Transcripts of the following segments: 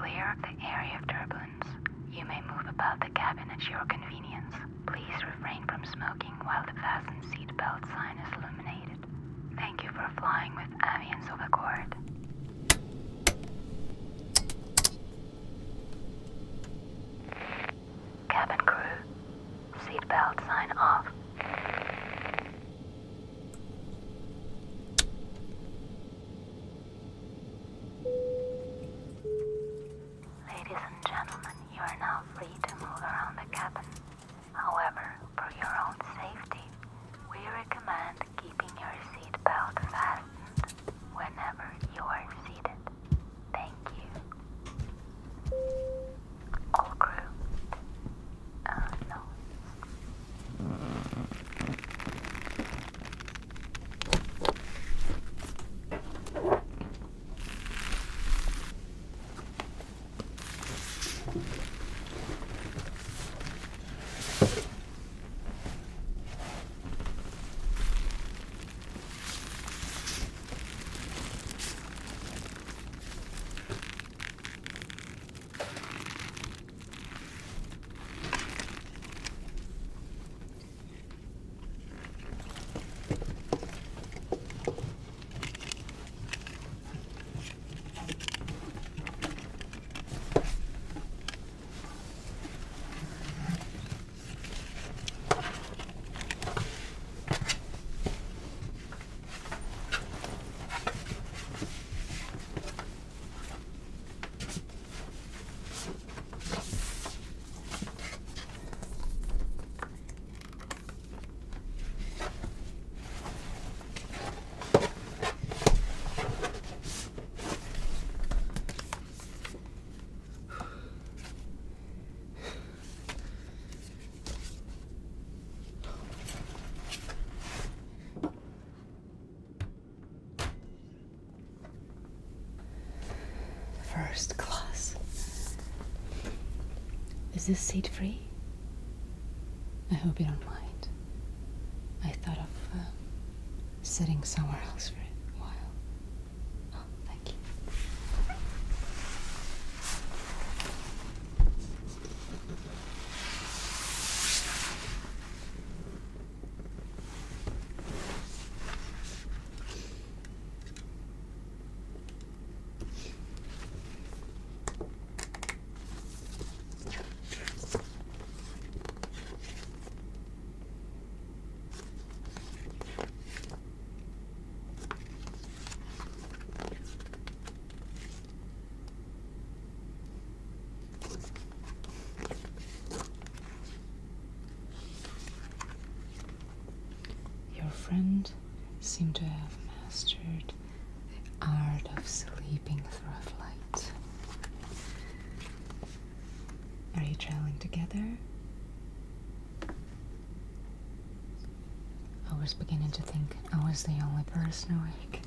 clear of the area of turbulence. You may move about the cabin at your convenience. Please refrain from smoking while the fastened seatbelt sign is illuminated. Thank you for flying with Aviance of Accord. Cabin crew, seatbelt sign off. Ladies and gentlemen, you are now free to move around the cabin. However, for your own safety, we recommend keeping your seatbelt fastened whenever you are seated. Thank you. All crew. No. First class. Is this seat free? I hope you don't mind. I thought of sitting somewhere else for a while. Oh, thank you. Your friend seemed to have mastered the art of sleeping through a flight. Are you traveling together? I was beginning to think I was the only person awake.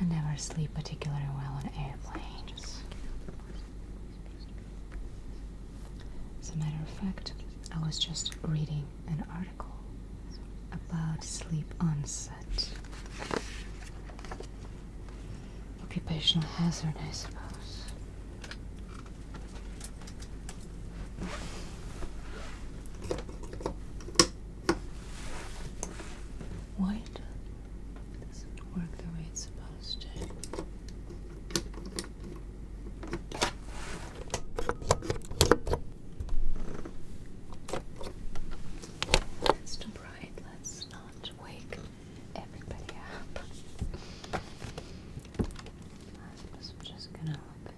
I never sleep particularly well on airplanes. As a matter of fact, I was just reading an article about sleep on set. Occupational hazard, I suppose. Why does it work the way it's supposed to? It's too bright. Let's not wake everybody up. I suppose we're just gonna look.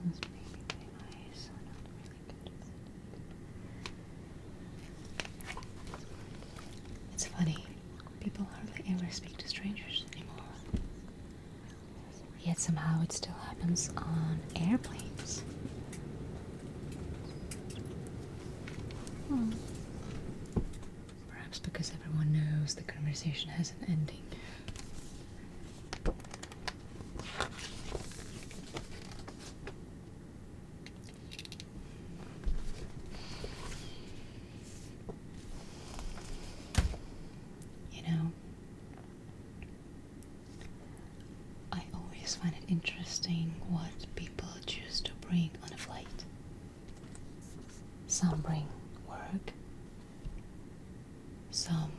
This maybe my eyes are not really good at it. It's funny. People hardly ever speak to strangers anymore. Yet somehow it still happens on airplanes. Perhaps because everyone knows the conversation has an ending. You know, always find it interesting what people choose to bring on a flight. Some bring work, some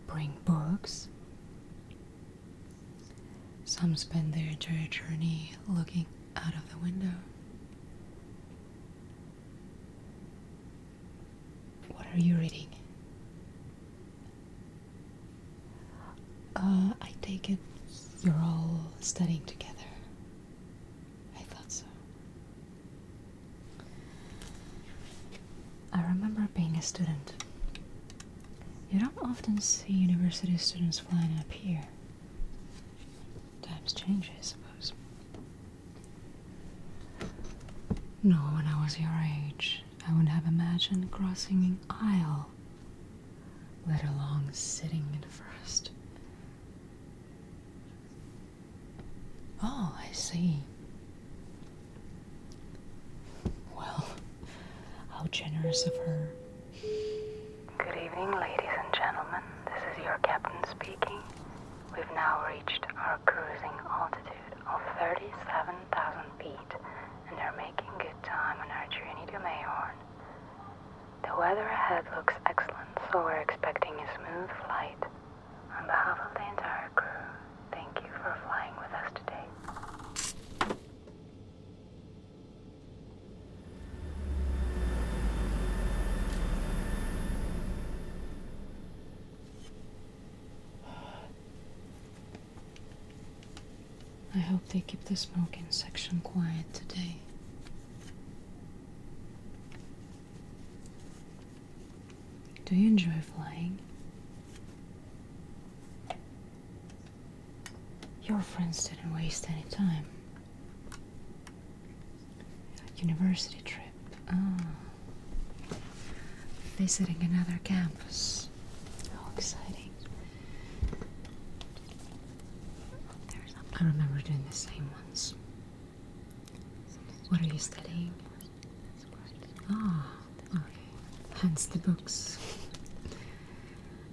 bring books, some spend their entire journey looking out of the window. What are you reading? I take it you're all studying together. I thought so. I remember being a student. You don't often see university students flying up here. Times change, I suppose. No, when I was your age, I wouldn't have imagined crossing an aisle, let alone sitting in first. Oh, I see. Well, how generous of her. Good evening, ladies and gentlemen. This is your captain speaking. We've now reached our cruising altitude of 37,000 feet and are making good time on our journey to Mayhorn. The weather ahead looks excellent, so we're expecting a smooth flight. On behalf of the entire crew, thank you for flying with us today. I hope they keep the smoking section quiet today. Do you enjoy flying? Your friends didn't waste any time. University trip. Ah. Visiting another campus. How exciting. I remember doing the same ones. What are you studying? Ah, okay. Hence the books.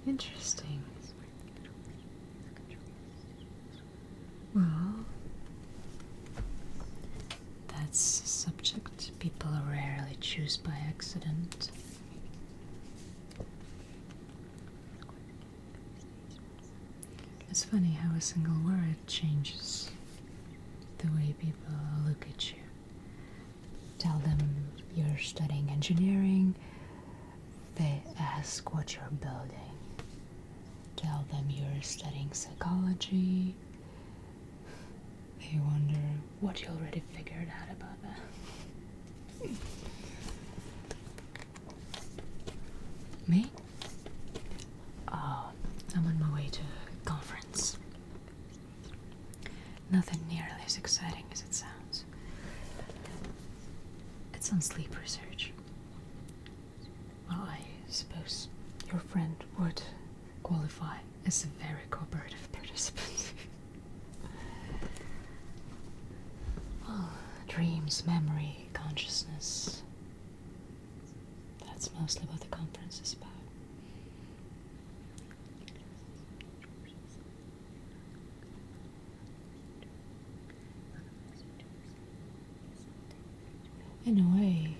Interesting. Well, that's a subject people rarely choose by accident. It's funny how a single word changes the way people look at you. Tell them you're studying engineering, they ask what you're building. Tell them you're studying psychology, they wonder what you already figured out about that. Me? Oh, I'm on my way to a conference. Nothing nearly as exciting as it sounds. It's on sleep research. Well, I suppose your friend would qualify as a very cooperative participant. Oh, dreams, memory, consciousness. That's mostly what the conference is about. In a way,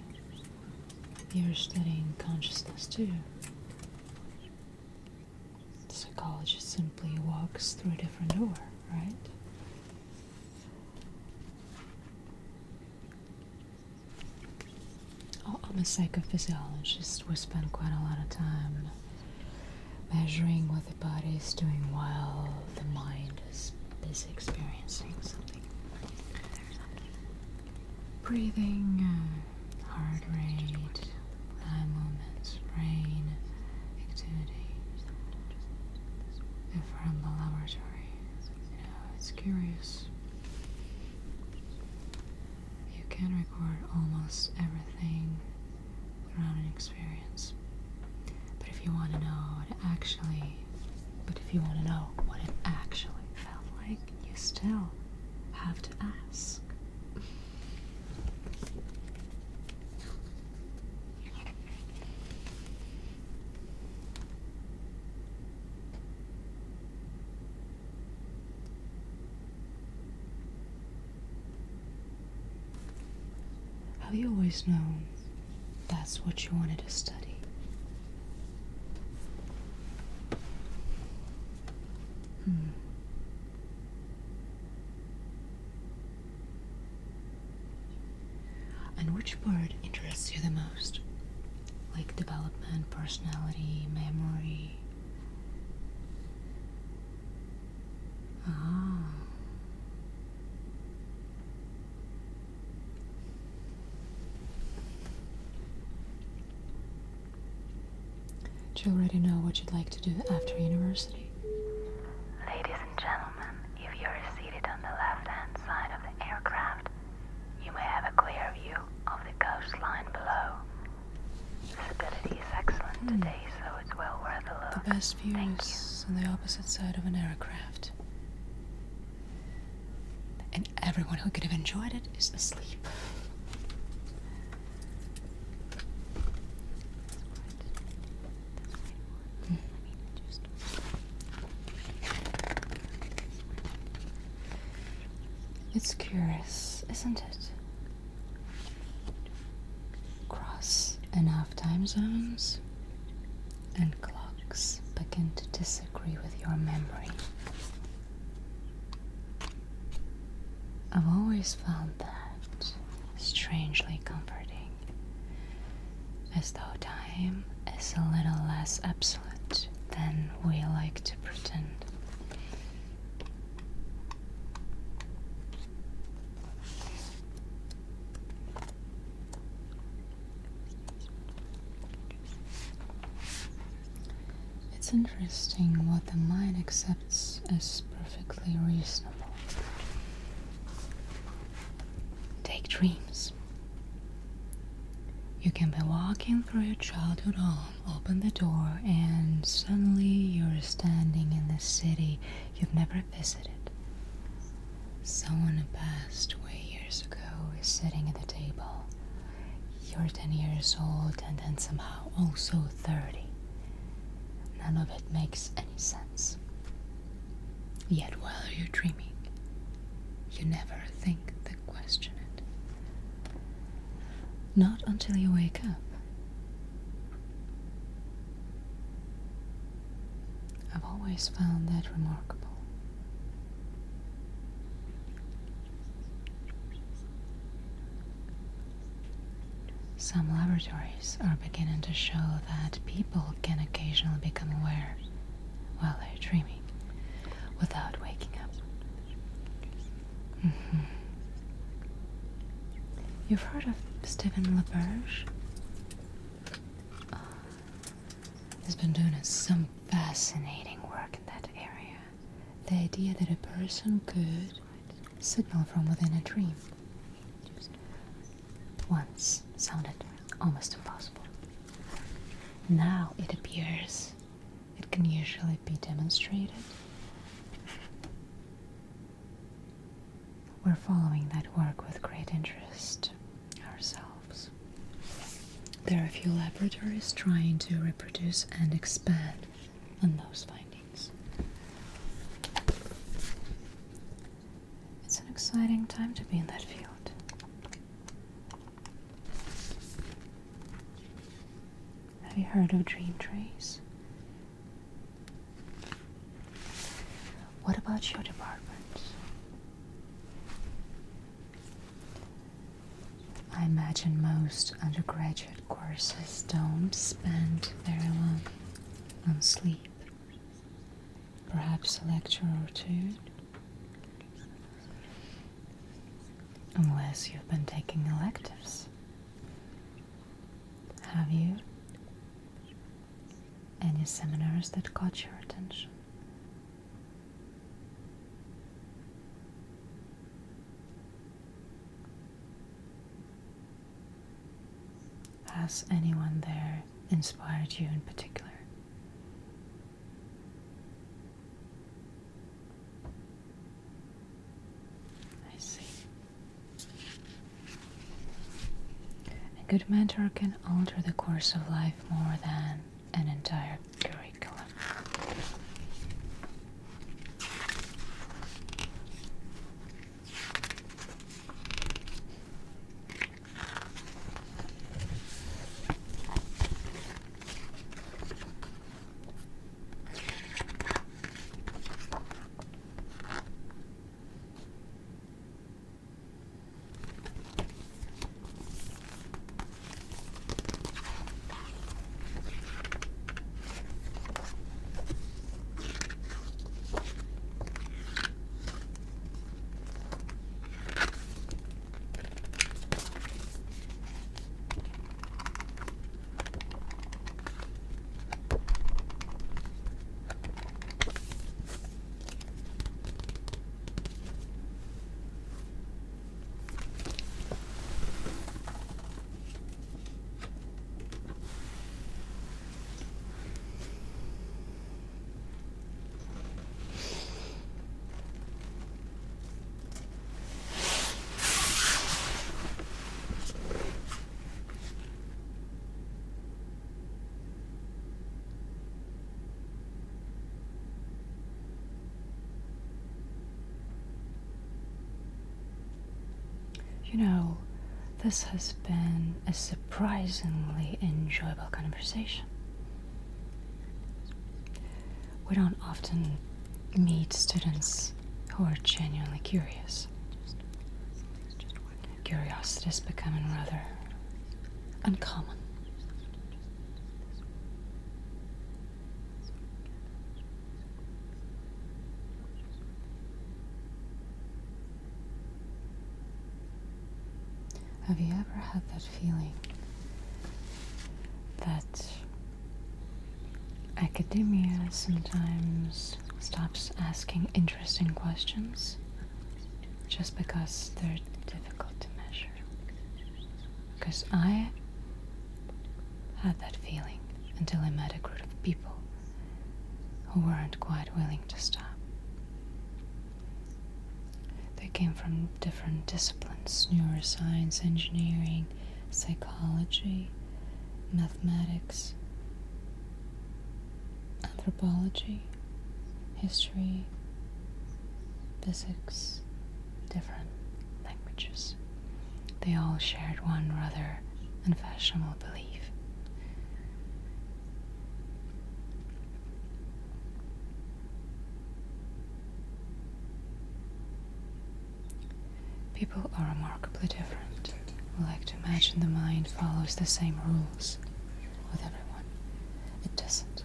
you're studying consciousness too. The psychologist simply walks through a different door, right? Oh, I'm a psychophysiologist. We spend quite a lot of time measuring what the body is doing while the mind is busy experiencing something. Breathing, heart rate, eye movements, brain activity. If from the laboratory, it's curious. You can record almost everything throughout an experience. But if you want to know what it actually felt like, you still have to ask. Have you always known that's what you wanted to study? And which part interests you the most? Like development, personality, memory? Ah. Do you already know what you'd like to do after university? Ladies and gentlemen, if you are seated on the left-hand side of the aircraft, you may have a clear view of the coastline below. Visibility is excellent today, so it's well worth a look. The best view is on the opposite side of an aircraft. And everyone who could have enjoyed it is asleep. It's curious, isn't it? Cross enough time zones, and clocks begin to disagree with your memory. I've always found that strangely comforting, as though time is a little less absolute than we like to pretend. It's interesting what the mind accepts as perfectly reasonable. Take dreams. You can be walking through your childhood home, open the door, and suddenly you're standing in the city you've never visited. Someone who passed away years ago is sitting at the table. You're 10 years old and then somehow also 30. None of it makes any sense. Yet while you're dreaming, you never think to question it. Not until you wake up. I've always found that remarkable. Some laboratories are beginning to show that people can occasionally become aware while they're dreaming without waking up. You've heard of Stephen LaBerge? He's been doing some fascinating work in that area. The idea that a person could signal from within a dream once sounded almost impossible. Now it appears it can usually be demonstrated. We're following that work with great interest ourselves. There are a few laboratories trying to reproduce and expand on those findings. It's an exciting time to be in that field. Have you heard of dream trace? What about your department? I imagine most undergraduate courses don't spend very long on sleep. Perhaps a lecture or two. Unless you've been taking electives. Have you? Any seminars that caught your attention? Has anyone there inspired you in particular? I see. A good mentor can alter the course of life more than an entire curriculum. You know, this has been a surprisingly enjoyable conversation. We don't often meet students who are genuinely curious. Curiosity is becoming rather uncommon. Have you ever had that feeling that academia sometimes stops asking interesting questions just because they're difficult to measure? Because I had that feeling until I met a group of people who weren't quite willing to stop. They came from different disciplines: neuroscience, engineering, psychology, mathematics, anthropology, history, physics, different languages. They all shared one rather unfashionable belief. People are remarkably different. We like to imagine the mind follows the same rules with everyone. It doesn't.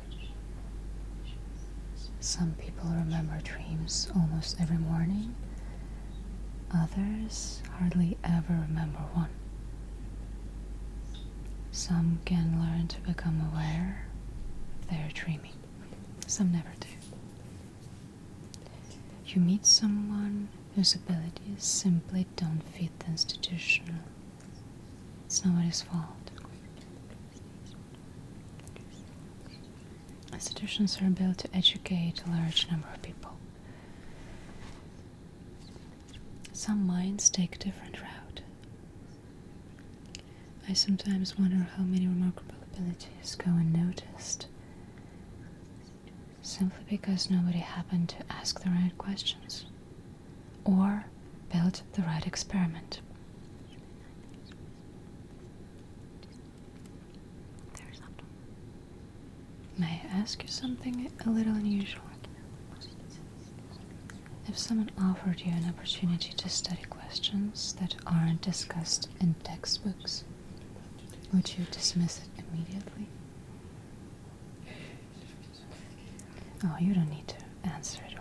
Some people remember dreams almost every morning. Others hardly ever remember one. Some can learn to become aware if they are dreaming. Some never do. You meet someone whose abilities simply don't fit the institutional. It's nobody's fault. Institutions are built to educate a large number of people. Some minds take a different route. I sometimes wonder how many remarkable abilities go unnoticed, simply because nobody happened to ask the right questions or build the right experiment. May I ask you something a little unusual? If someone offered you an opportunity to study questions that aren't discussed in textbooks, would you dismiss it immediately? Oh, you don't need to answer it